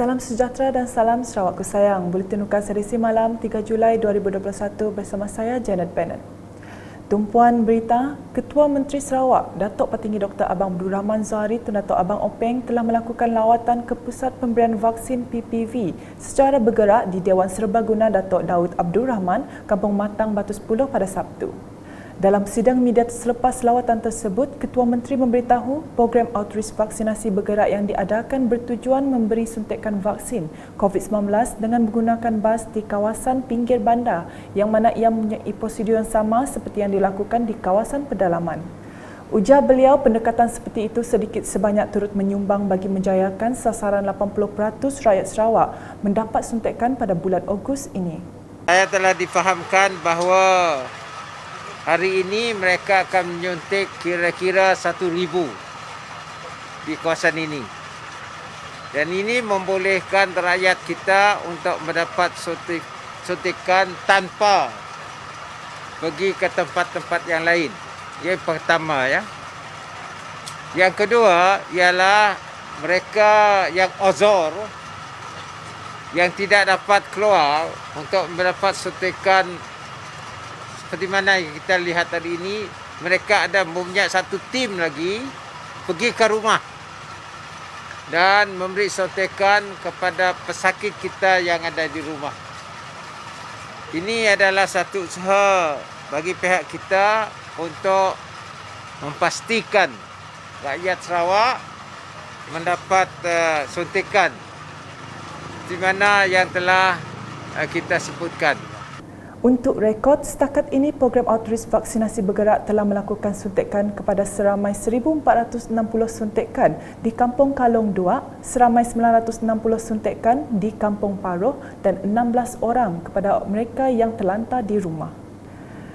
Salam sejahtera dan salam Sarawakku sayang. Buletin Nukas edisi malam 3 Julai 2021 bersama saya Janet Bennett. Tumpuan berita, Ketua Menteri Sarawak, Datuk Petinggi Dr. Abang Abdul Rahman Zahari Tun Datuk Abang Openg telah melakukan lawatan ke Pusat Pemberian Vaksin PPV secara bergerak di Dewan Serbaguna Datuk Daud Abdul Rahman, Kampung Matang, Batu 10 pada Sabtu. Dalam sidang media selepas lawatan tersebut, Ketua Menteri memberitahu program outreach vaksinasi bergerak yang diadakan bertujuan memberi suntikan vaksin COVID-19 dengan menggunakan bas di kawasan pinggir bandar yang mana ia mempunyai prosedur yang sama seperti yang dilakukan di kawasan pedalaman. Ujar beliau, pendekatan seperti itu sedikit sebanyak turut menyumbang bagi menjayakan sasaran 80% rakyat Sarawak mendapat suntikan pada bulan Ogos ini. Saya telah difahamkan bahawa hari ini mereka akan menyuntik kira-kira 1,000 di kawasan ini. Dan ini membolehkan rakyat kita untuk mendapat suntikan tanpa pergi ke tempat-tempat yang lain. Yang pertama ya. Yang kedua ialah mereka yang uzur yang tidak dapat keluar untuk mendapat suntikan. Seperti mana yang kita lihat tadi ini, mereka ada mempunyai satu tim lagi pergi ke rumah dan memberi suntikan kepada pesakit kita yang ada di rumah. Ini adalah satu usaha bagi pihak kita untuk memastikan rakyat Sarawak mendapat suntikan di mana yang telah kita sebutkan. Untuk rekod, setakat ini program outreach vaksinasi bergerak telah melakukan suntikan kepada seramai 1,460 suntikan di Kampung Kalong 2, seramai 960 suntikan di Kampung Paroh dan 16 orang kepada mereka yang terlantar di rumah.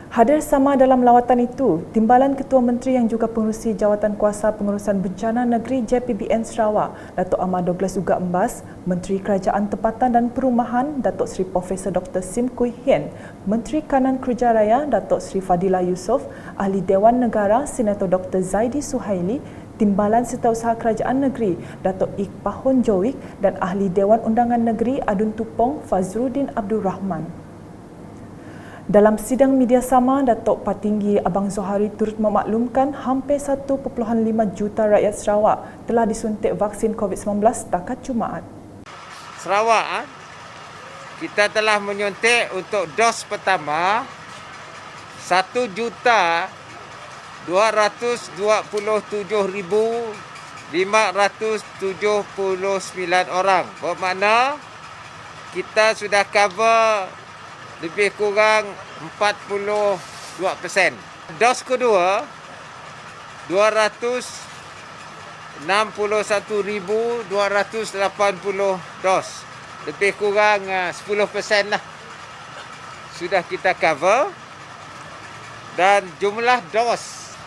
Hadir sama dalam lawatan itu, Timbalan Ketua Menteri yang juga pengerusi Jawatan Kuasa Pengurusan Bencana Negeri JPBN Sarawak, Datuk Ahmad Douglas Uga Embas, Menteri Kerajaan Tempatan dan Perumahan, Datuk Seri Profesor Dr. Sim Kui Hien, Menteri Kanan Kerja Raya, Datuk Seri Fadilah Yusof, Ahli Dewan Negara, Senator Dr. Zaidi Suhaili, Timbalan Setiausaha Kerajaan Negeri, Datuk Iqbahun Jowik dan Ahli Dewan Undangan Negeri Adun Tupong, Fazruddin Abdul Rahman. Dalam sidang media sama, Datuk Petinggi Abang Zohari turut memaklumkan hampir 1.5 juta rakyat Sarawak telah disuntik vaksin COVID-19 setakat Jumaat. Sarawak, kita telah menyuntik untuk dos pertama 1,227,579 orang. Bermakna kita sudah cover lebih kurang 42%. Dos kedua 261,280 dos. Lebih kurang 10% lah sudah kita cover. Dan jumlah dos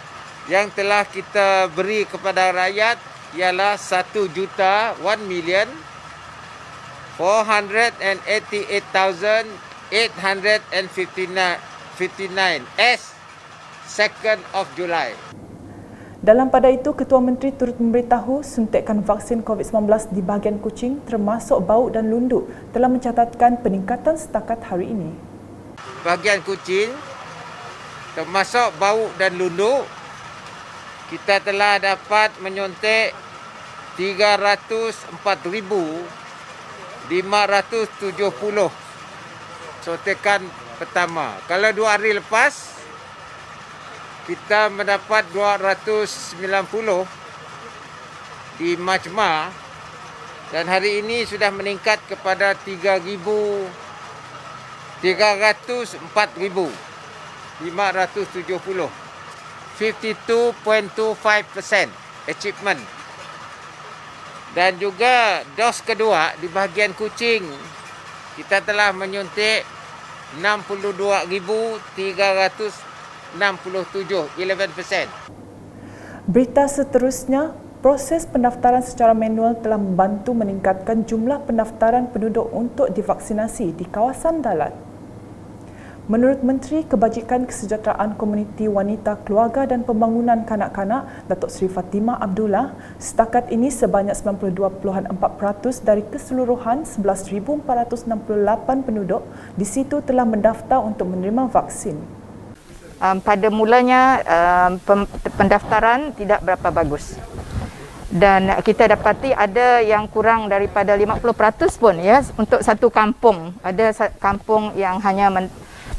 yang telah kita beri kepada rakyat ialah 1,188,859 as 2nd of July. Dalam pada itu, Ketua Menteri turut memberitahu suntikan vaksin COVID-19 di bahagian Kuching termasuk Baut dan Lundu telah mencatatkan peningkatan setakat hari ini. Bahagian Kuching termasuk Baut dan Lundu, kita telah dapat menyuntik 304,570 suntikan pertama. Kalau 2 hari lepas, kita mendapat 290 di Majma dan hari ini sudah meningkat kepada 304,570. 52.25% achievement. Dan juga dos kedua di bahagian Kuching, kita telah menyuntik 62,367, 11%. Berita seterusnya, proses pendaftaran secara manual telah membantu meningkatkan jumlah pendaftaran penduduk untuk divaksinasi di kawasan Dalat. Menurut Menteri Kebajikan Kesejahteraan Komuniti Wanita, Keluarga dan Pembangunan Kanak-Kanak, Datuk Seri Fatimah Abdullah, setakat ini sebanyak 92.4% dari keseluruhan 11,468 penduduk di situ telah mendaftar untuk menerima vaksin. Pada mulanya pendaftaran tidak berapa bagus. Dan kita dapati ada yang kurang daripada 50% pun ya untuk satu kampung. Ada kampung yang hanya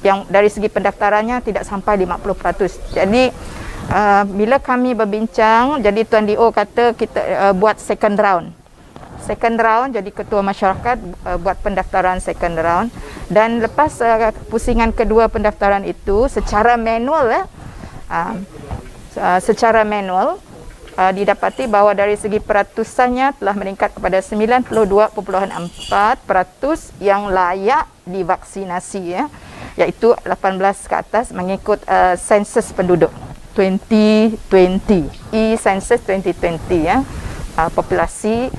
yang dari segi pendaftarannya tidak sampai 50%. Jadi bila kami berbincang, jadi Tuan DO kata kita buat second round. Second round, jadi ketua masyarakat buat pendaftaran second round, dan lepas pusingan kedua pendaftaran itu secara manual didapati bahawa dari segi peratusannya telah meningkat kepada 92.4% yang layak divaksinasi ya, iaitu 18 ke atas mengikut sensus penduduk 2020, e-census 2020 ya, populasi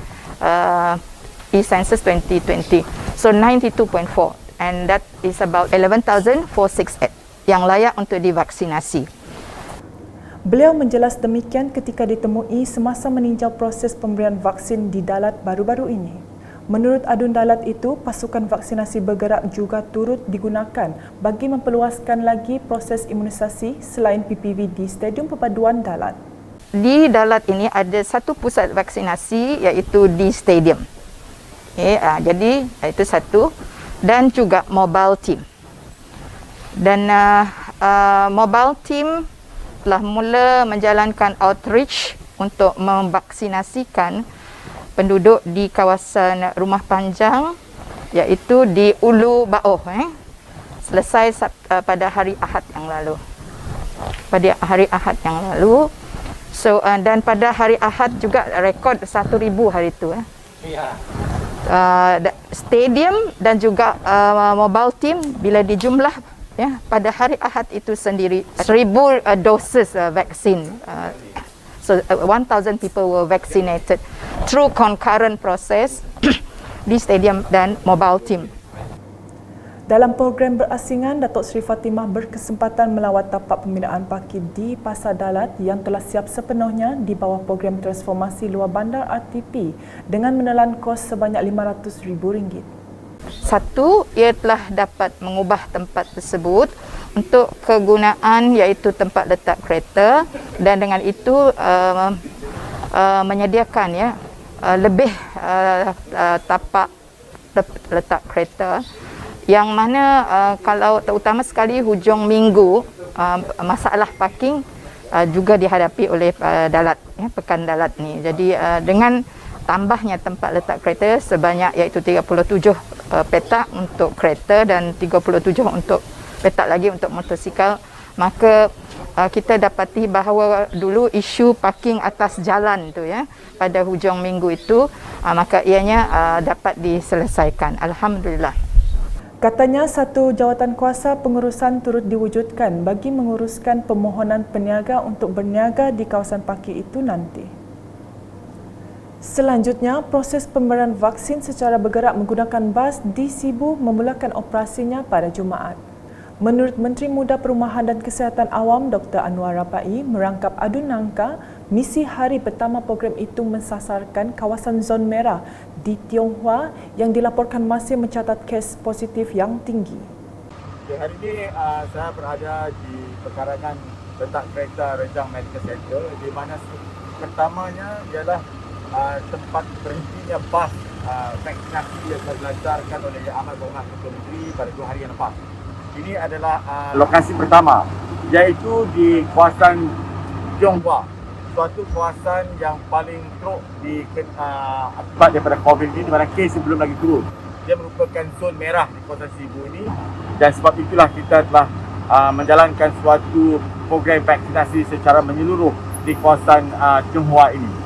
e-census 2020. So 92.4, and that is about 11,468 yang layak untuk divaksinasi. Beliau menjelas demikian ketika ditemui semasa meninjau proses pemberian vaksin di Dalat baru-baru ini. Menurut adun Dalat itu, pasukan vaksinasi bergerak juga turut digunakan bagi memperluaskan lagi proses imunisasi selain PPV di Stadium Perpaduan Dalat. Di Dalat ini ada satu pusat vaksinasi iaitu di stadium. Jadi itu satu, dan juga mobile team. Dan mobile team telah mula menjalankan outreach untuk memvaksinasikan penduduk di kawasan Rumah Panjang, iaitu di Ulu Baoh. Selesai pada hari Ahad yang lalu. So dan pada hari Ahad juga rekod 1,000 hari itu. Stadium dan juga mobile team bila dijumlah pada hari Ahad itu sendiri 1,000 doses vaksin. So 1,000 people were vaccinated through concurrent process di stadium dan mobile team. Dalam program berasingan, Datuk Seri Fatimah berkesempatan melawat tapak pembinaan parkir di Pasar Dalat yang telah siap sepenuhnya di bawah program transformasi luar bandar RTP dengan menelan kos sebanyak RM500,000. Satu, ia telah dapat mengubah tempat tersebut untuk kegunaan iaitu tempat letak kereta, dan dengan itu menyediakan lebih tapak letak kereta, yang mana kalau terutama sekali hujung minggu masalah parking juga dihadapi oleh Dalat, Pekan Dalat ni. Jadi dengan tambahnya tempat letak kereta sebanyak iaitu 37 petak untuk kereta dan 37 untuk petak lagi untuk motosikal, maka kita dapati bahawa dulu isu parking atas jalan tu pada hujung minggu itu maka ianya dapat diselesaikan, alhamdulillah. Katanya satu jawatan kuasa pengurusan turut diwujudkan bagi menguruskan permohonan peniaga untuk berniaga di kawasan parkir itu nanti. Selanjutnya, proses pemberian vaksin secara bergerak menggunakan bas di Sibu memulakan operasinya pada Jumaat. Menurut Menteri Muda Perumahan dan Kesihatan Awam Dr. Anwar Rabai, merangkap adun nangka, misi hari pertama program itu mensasarkan kawasan zon merah di Tionghoa yang dilaporkan masih mencatat kes positif yang tinggi. Hari ini saya berada di pekarangan letak kereta Rejang Medical Center, di mana pertamanya ialah tempat berhentinya bas vaksinasi yang telah dilancarkan oleh Yang Amat Berhormat Ketua Menteri pada 2 hari yang lepas. Ini adalah lokasi pertama, iaitu di kawasan Tionghoa, suatu kawasan yang paling teruk akibat daripada COVID ini, di mana kes belum lagi turun. Dia merupakan zon merah di kawasan Sibu ini, dan sebab itulah kita telah menjalankan suatu program vaksinasi secara menyeluruh di kawasan Tionghoa ini.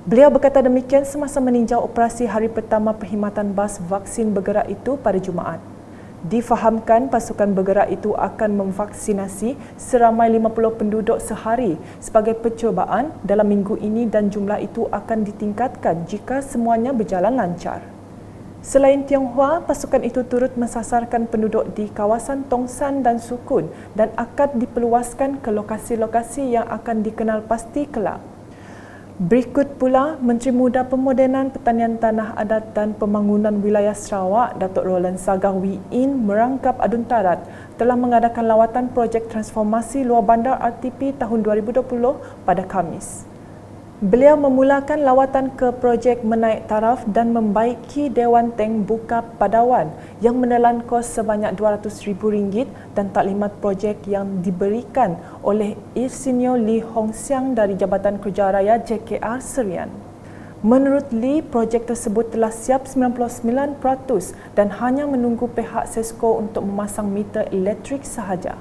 Beliau berkata demikian semasa meninjau operasi hari pertama perkhidmatan bas vaksin bergerak itu pada Jumaat. Difahamkan pasukan bergerak itu akan memvaksinasi seramai 50 penduduk sehari sebagai percubaan dalam minggu ini, dan jumlah itu akan ditingkatkan jika semuanya berjalan lancar. Selain Tionghoa, pasukan itu turut mensasarkan penduduk di kawasan Tongsan dan Sukun dan akan diperluaskan ke lokasi-lokasi yang akan dikenal pasti kelak. Berikut pula, Menteri Muda Pemodenan Pertanian Tanah Adat dan Pembangunan Wilayah Sarawak, Datuk Roland Sagah Wee-In merangkap Adun Tarat telah mengadakan lawatan projek transformasi luar bandar RTP tahun 2020 pada Khamis. Beliau memulakan lawatan ke projek menaik taraf dan membaiki Dewan Tank Buka Padawan yang menelan kos sebanyak RM200,000 dan taklimat projek yang diberikan oleh Insinyur Lee Hong Siang dari Jabatan Kerja Raya JKR Serian. Menurut Lee, projek tersebut telah siap 99% dan hanya menunggu pihak SESCO untuk memasang meter elektrik sahaja.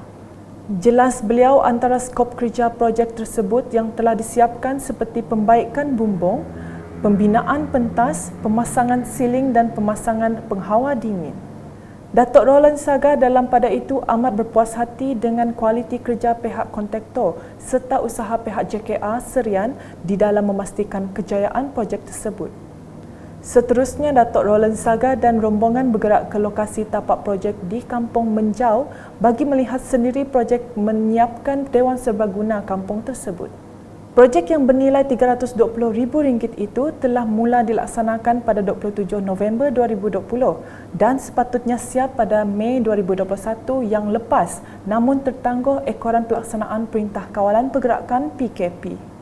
Jelas beliau, antara skop kerja projek tersebut yang telah disiapkan seperti pembaikan bumbung, pembinaan pentas, pemasangan siling dan pemasangan penghawa dingin. Datuk Roland Sagah dalam pada itu amat berpuas hati dengan kualiti kerja pihak kontraktor serta usaha pihak JKR Serian di dalam memastikan kejayaan projek tersebut. Seterusnya, Datuk Roland Sagah dan rombongan bergerak ke lokasi tapak projek di Kampung Menjau bagi melihat sendiri projek menyiapkan Dewan Serbaguna kampung tersebut. Projek yang bernilai RM320,000 itu telah mula dilaksanakan pada 27 November 2020 dan sepatutnya siap pada Mei 2021 yang lepas, namun tertangguh ekoran pelaksanaan Perintah Kawalan Pergerakan PKP.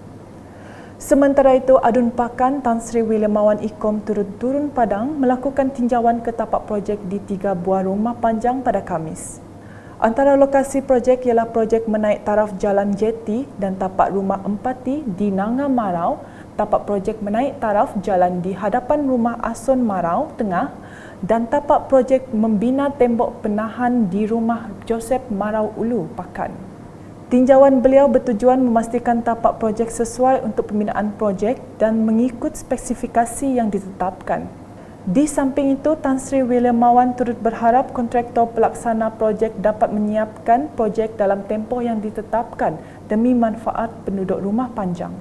Sementara itu, Adun Pakan Tan Sri Williamawan Ikom turun Padang melakukan tinjauan ke tapak projek di 3 buah rumah panjang pada Khamis. Antara lokasi projek ialah projek menaik taraf Jalan Jeti dan tapak rumah Empati di Nanga Marau, tapak projek menaik taraf jalan di hadapan rumah Ason Marau Tengah dan tapak projek membina tembok penahan di rumah Joseph Marau Ulu Pakan. Tinjauan beliau bertujuan memastikan tapak projek sesuai untuk pembinaan projek dan mengikut spesifikasi yang ditetapkan. Di samping itu, Tan Sri Williamawan turut berharap kontraktor pelaksana projek dapat menyiapkan projek dalam tempoh yang ditetapkan demi manfaat penduduk rumah panjang.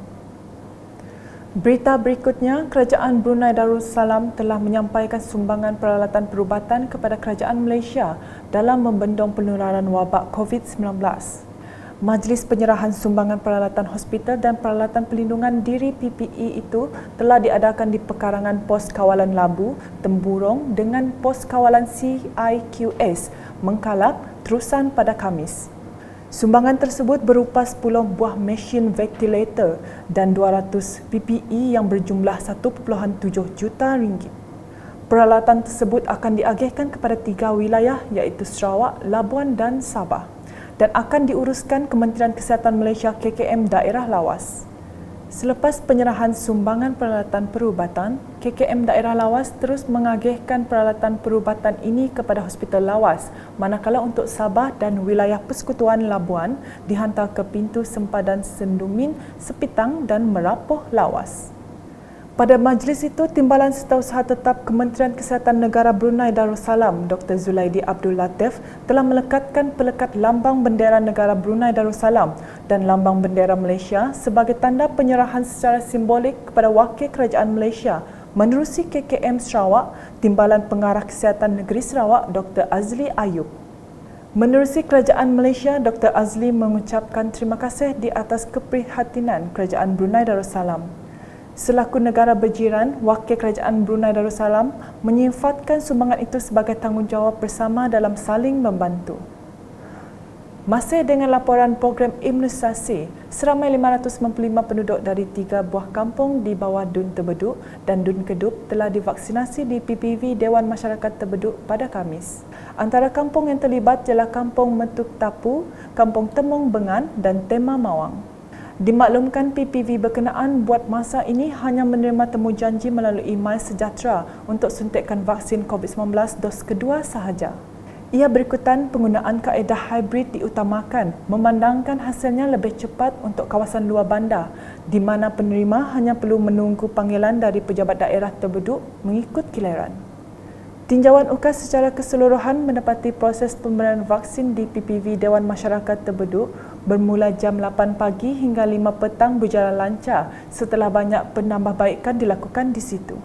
Berita berikutnya, Kerajaan Brunei Darussalam telah menyampaikan sumbangan peralatan perubatan kepada Kerajaan Malaysia dalam membendung penularan wabak COVID-19. Majlis penyerahan sumbangan peralatan hospital dan peralatan pelindungan diri PPE itu telah diadakan di pekarangan Pos Kawalan Labu, Temburong dengan Pos Kawalan CIQS, Mengkalak, Terusan pada Khamis. Sumbangan tersebut berupa 10 buah mesin ventilator dan 200 PPE yang berjumlah RM1.7 juta. Peralatan tersebut akan diagihkan kepada 3 wilayah iaitu Sarawak, Labuan dan Sabah, dan akan diuruskan Kementerian Kesihatan Malaysia KKM Daerah Lawas. Selepas penyerahan sumbangan peralatan perubatan, KKM Daerah Lawas terus mengagihkan peralatan perubatan ini kepada Hospital Lawas, manakala untuk Sabah dan wilayah Persekutuan Labuan dihantar ke pintu sempadan Sendumin, Sepitang dan Merapoh Lawas. Pada majlis itu, Timbalan Setiausaha Tetap Kementerian Kesihatan Negara Brunei Darussalam, Dr. Zulaidi Abdul Latif, telah melekatkan pelekat lambang bendera negara Brunei Darussalam dan lambang bendera Malaysia sebagai tanda penyerahan secara simbolik kepada Wakil Kerajaan Malaysia menerusi KKM Sarawak, Timbalan Pengarah Kesihatan Negeri Sarawak, Dr. Azli Ayub. Menerusi Kerajaan Malaysia, Dr. Azli mengucapkan terima kasih di atas keprihatinan Kerajaan Brunei Darussalam. Selaku negara berjiran, Wakil Kerajaan Brunei Darussalam menyifatkan sumbangan itu sebagai tanggungjawab bersama dalam saling membantu. Masih dengan laporan program imunisasi, seramai 595 penduduk dari 3 buah kampung di bawah Dun Tebeduk dan Dun Kedup telah divaksinasi di PPV Dewan Masyarakat Tebeduk pada Khamis. Antara kampung yang terlibat ialah Kampung Metuk Tapu, Kampung Temong Bengan dan Tema Mawang. Dimaklumkan PPV berkenaan buat masa ini hanya menerima temujanji melalui MySejahtera untuk suntikan vaksin COVID-19 dos kedua sahaja. Ia berikutan penggunaan kaedah hybrid diutamakan memandangkan hasilnya lebih cepat untuk kawasan luar bandar di mana penerima hanya perlu menunggu panggilan dari pejabat daerah Tebeduk mengikut giliran. Tinjauan UKAS secara keseluruhan menepati proses pemberian vaksin di PPV Dewan Masyarakat Tebeduk bermula jam 8 pagi hingga 5 petang berjalan lancar setelah banyak penambahbaikan dilakukan di situ.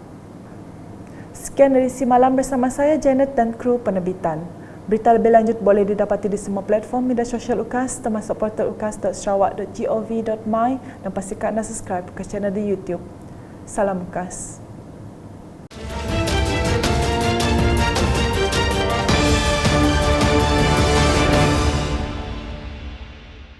Sekian dari Si Malam bersama saya Janet dan kru penerbitan. Berita lebih lanjut boleh didapati di semua platform media sosial UKAS termasuk portal ukas.sarawak.gov.my dan pastikan anda subscribe ke channel di YouTube. Salam UKAS.